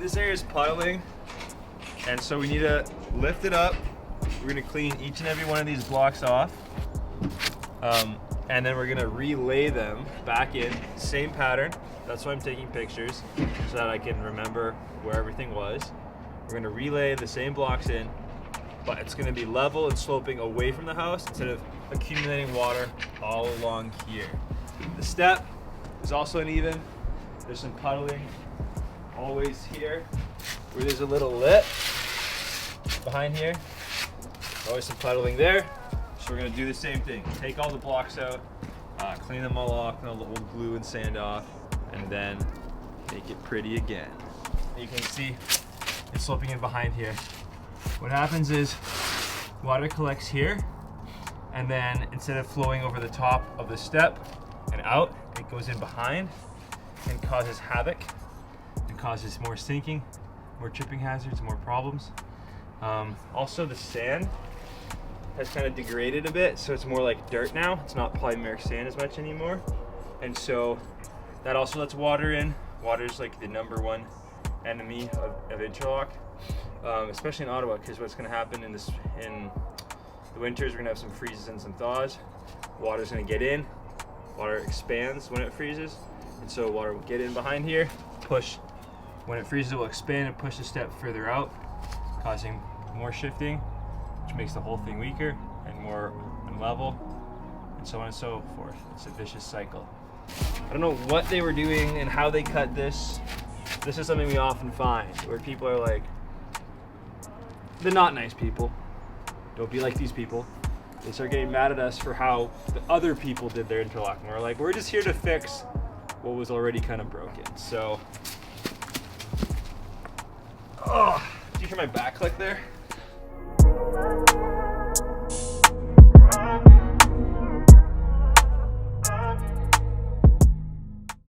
this area is puddling, and so we need to lift it up. We're gonna clean each and every one of these blocks off, and then we're gonna relay them back in, same pattern. That's why I'm taking pictures, so that I can remember where everything was. We're gonna relay the same blocks in, but it's gonna be level and sloping away from the house instead of accumulating water all along here. The step is also uneven. There's some puddling always here, where there's a little lip behind here. Always some puddling there. So we're gonna do the same thing. Take all the blocks out, clean them all off, clean all the old glue and sand off, and then make it pretty again. You can see it's sloping in behind here. What happens is water collects here, and then instead of flowing over the top of the step and out, it goes in behind and causes havoc and causes more sinking, more tripping hazards, more problems. Also, the sand has kind of degraded a bit, so it's more like dirt now. It's not polymeric sand as much anymore, and so that also lets water in. Water is like the #1 enemy of interlock, especially in Ottawa, because what's going to happen in the winters, we're going to have some freezes and some thaws. Water's going to get in. Water expands when it freezes, and so water will get in behind here, push. When it freezes, it will expand and push the step further out, causing more shifting, which makes the whole thing weaker and more unlevel, and so on and so forth. It's a vicious cycle. I don't know what they were doing and how they cut this. This is something we often find where people are like, they're not nice people. Don't be like these people. They start getting mad at us for how the other people did their interlock. And we're like, we're just here to fix what was already kind of broken. So, oh, did you hear my back click there?